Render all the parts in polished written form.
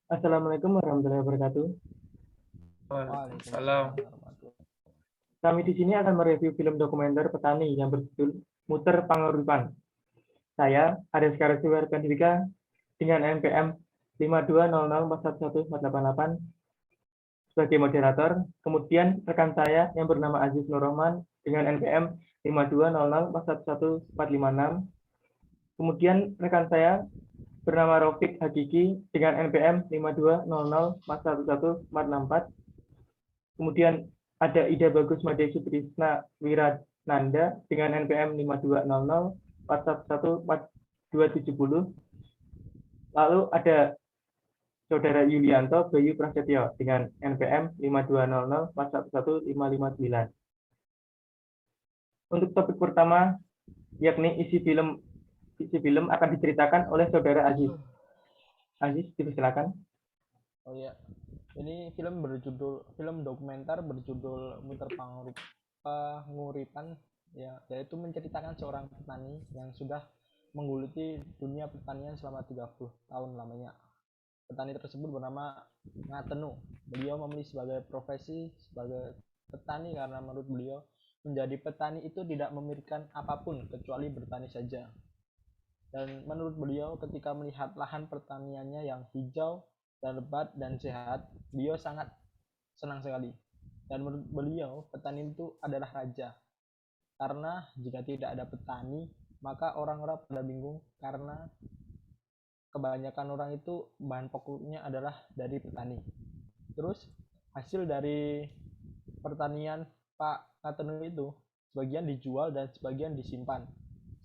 Assalamualaikum warahmatullahi wabarakatuh. Waalaikumsalam Waalaikumsalam. warahmatullahi Kami di sini akan mereview film dokumenter petani yang berjudul Muter Panguripan. Saya, Aris Karasiwar Pendika, dengan NPM 5200411488 sebagai moderator. Kemudian rekan saya yang bernama Aziz Nur Rahman dengan NPM 5200411456. Kemudian rekan saya bernama Raufik Hakiki dengan NPM 5200411464. Kemudian ada Ida Bagus Made Sutrisna Wirananda dengan NPM 5200411470. Lalu ada Saudara Yulianto Bayu Prasetyo dengan NPM 5200411559. Untuk topik pertama, yakni isi film akan diceritakan oleh Saudara Aziz. Aziz, dipersilakan. Oh iya, ini film dokumenter berjudul Muter Panguripan, ya, yaitu menceritakan seorang petani yang sudah menggeluti dunia pertanian selama 30 tahun lamanya. Petani tersebut bernama Ngatenu. Beliau memilih sebagai profesi sebagai petani karena menurut beliau menjadi petani itu tidak memikirkan apapun kecuali bertani saja. Dan menurut beliau ketika melihat lahan pertaniannya yang hijau dan lebat dan sehat, beliau sangat senang sekali. Dan menurut beliau petani itu adalah raja. Karena jika tidak ada petani, maka orang-orang pada bingung karena kebanyakan orang itu bahan pokoknya adalah dari petani. Terus hasil dari pertanian Pak Ngatenu itu sebagian dijual dan sebagian disimpan.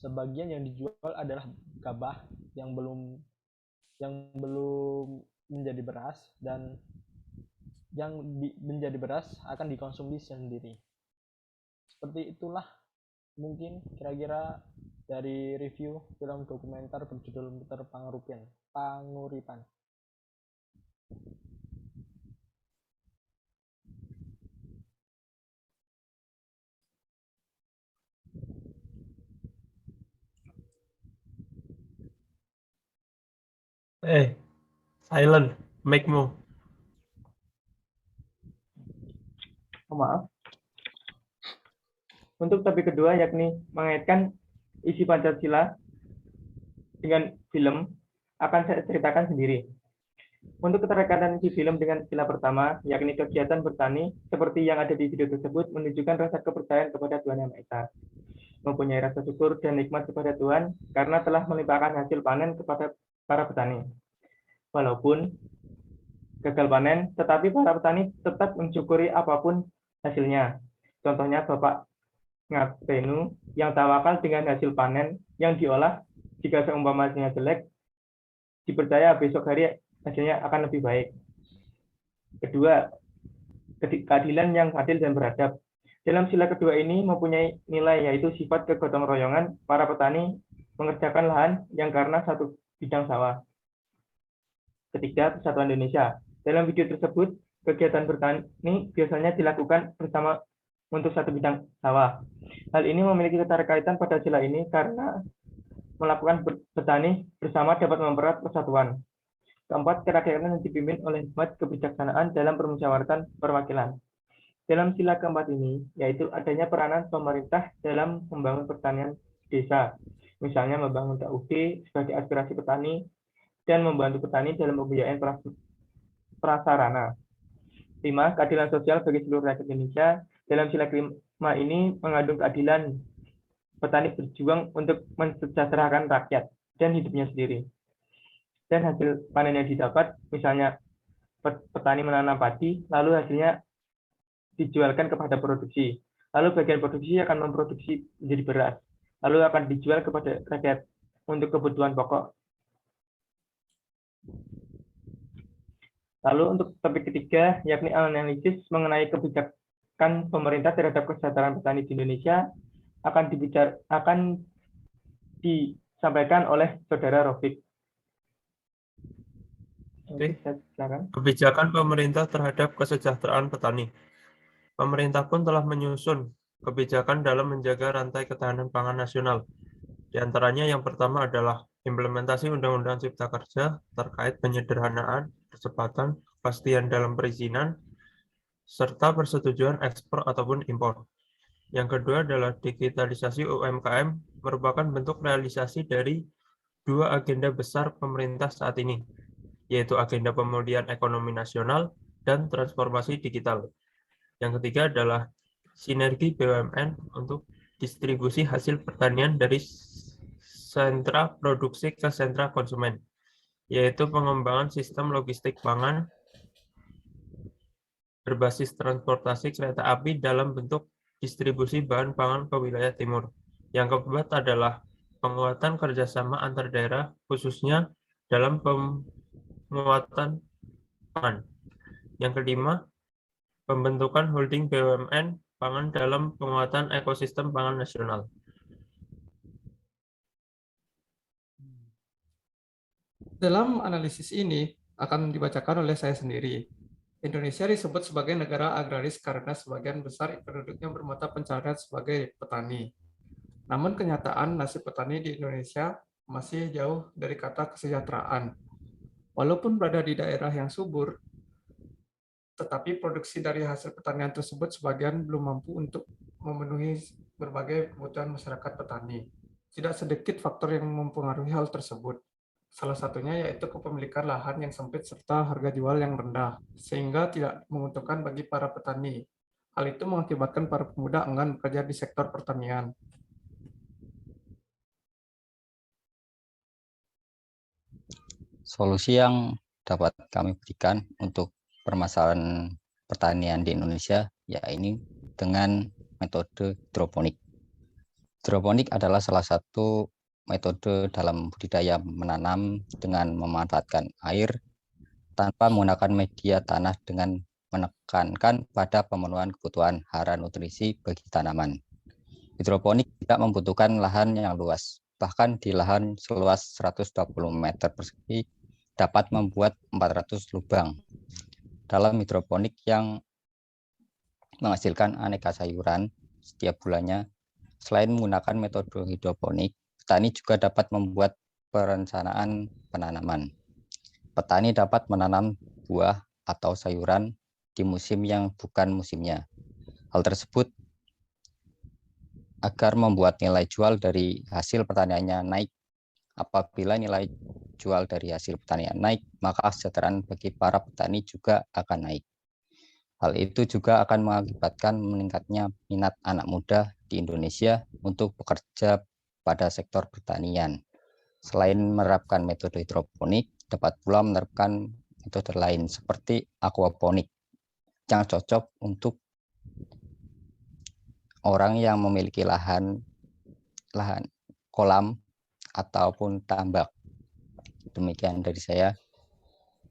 Sebagian yang dijual adalah gabah yang belum menjadi beras, dan yang menjadi beras akan dikonsumsi sendiri. Seperti itulah mungkin kira-kira dari review film dokumenter berjudul Muter Panguripan. Silent, make move. Maaf. Untuk topik kedua, yakni mengaitkan isi Pancasila dengan film, akan saya ceritakan sendiri. Untuk keterkaitan isi film dengan sila pertama, yakni kegiatan bertani, seperti yang ada di video tersebut, menunjukkan rasa kepercayaan kepada Tuhan Yang Maha Esa, mempunyai rasa syukur dan nikmat kepada Tuhan karena telah melimpahkan hasil panen kepada para petani. Walaupun gagal panen, tetapi para petani tetap mensyukuri apapun hasilnya. Contohnya Bapak Ngatenu yang tawakal dengan hasil panen yang diolah, jika seumpamanya jelek, dipercaya besok hari hasilnya akan lebih baik. Kedua, keadilan yang adil dan beradab. Dalam sila kedua ini mempunyai nilai, yaitu sifat kegotong royongan para petani mengerjakan lahan yang karena satu bidang sawah. Ketiga, persatuan Indonesia. Dalam video tersebut, kegiatan bertani biasanya dilakukan bersama untuk satu bidang sawah. Hal ini memiliki keterkaitan pada sila ini karena melakukan bertani bersama dapat mempererat persatuan. Keempat, kerakyatan yang dipimpin oleh hikmat kebijaksanaan dalam permusyawaratan perwakilan. Dalam sila keempat ini, yaitu adanya peranan pemerintah dalam membangun pertanian desa, misalnya membangun TUD sebagai aspirasi petani dan membantu petani dalam pembiayaan prasarana. 5. Keadilan sosial bagi seluruh rakyat Indonesia. Dalam sila kelima ini mengandung keadilan petani berjuang untuk mensejahterakan rakyat dan hidupnya sendiri. Dan hasil panen yang didapat, misalnya petani menanam padi, lalu hasilnya dijualkan kepada produksi. Lalu bagian produksi akan memproduksi menjadi beras, lalu akan dijual kepada rakyat untuk kebutuhan pokok. Lalu untuk topik ketiga, yakni analisis mengenai kebijakan pemerintah terhadap kesejahteraan petani di Indonesia, akan disampaikan oleh Saudara Raufik. Kebijakan pemerintah terhadap kesejahteraan petani. Pemerintah pun telah menyusun kebijakan dalam menjaga rantai ketahanan pangan nasional. Di antaranya yang pertama adalah implementasi Undang-Undang Cipta Kerja terkait penyederhanaan percepatan, kepastian dalam perizinan, serta persetujuan ekspor ataupun impor. Yang kedua adalah digitalisasi UMKM merupakan bentuk realisasi dari dua agenda besar pemerintah saat ini, yaitu agenda pemulihan ekonomi nasional dan transformasi digital. Yang ketiga adalah sinergi BUMN untuk distribusi hasil pertanian dari sentra produksi ke sentra konsumen, yaitu pengembangan sistem logistik pangan berbasis transportasi kereta api dalam bentuk distribusi bahan pangan ke wilayah timur. Yang keempat adalah penguatan kerjasama antar daerah, khususnya dalam penguatan pangan. Yang kelima, pembentukan holding BUMN pangan dalam penguatan ekosistem pangan nasional. Dalam analisis ini akan dibacakan oleh saya sendiri. Indonesia disebut sebagai negara agraris karena sebagian besar penduduknya bermata pencaharian sebagai petani. Namun kenyataan nasib petani di Indonesia masih jauh dari kata kesejahteraan. Walaupun berada di daerah yang subur, tetapi produksi dari hasil pertanian tersebut sebagian belum mampu untuk memenuhi berbagai kebutuhan masyarakat petani. Tidak sedikit faktor yang mempengaruhi hal tersebut. Salah satunya yaitu kepemilikan lahan yang sempit serta harga jual yang rendah, sehingga tidak menguntungkan bagi para petani. Hal itu mengakibatkan para pemuda enggan bekerja di sektor pertanian. Solusi yang dapat kami berikan untuk permasalahan pertanian di Indonesia, yaitu dengan metode hidroponik. Hidroponik adalah salah satu metode dalam budidaya menanam dengan memanfaatkan air tanpa menggunakan media tanah dengan menekankan pada pemenuhan kebutuhan hara nutrisi bagi tanaman. Hidroponik tidak membutuhkan lahan yang luas, bahkan di lahan seluas 120 meter persegi dapat membuat 400 lubang. Dalam hidroponik yang menghasilkan aneka sayuran setiap bulannya, selain menggunakan metode hidroponik, petani juga dapat membuat perencanaan penanaman. Petani dapat menanam buah atau sayuran di musim yang bukan musimnya. Hal tersebut agar membuat nilai jual dari hasil pertaniannya naik. Apabila nilai jual dari hasil pertanian naik, maka kesejahteraan bagi para petani juga akan naik. Hal itu juga akan mengakibatkan meningkatnya minat anak muda di Indonesia untuk bekerja pada sektor pertanian. Selain menerapkan metode hidroponik, dapat pula menerapkan metode lain seperti aquaponik yang cocok untuk orang yang memiliki lahan kolam ataupun tambak. Demikian dari saya.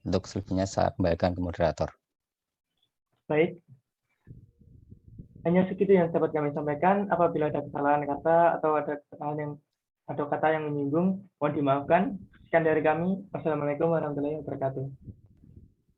Untuk selebihnya saya kembalikan ke moderator. Baik. Hanya segitu yang dapat kami sampaikan. Apabila ada kesalahan kata atau ada kata yang menyinggung, mohon dimaafkan. Sekian dari kami. Wassalamualaikum warahmatullahi wabarakatuh.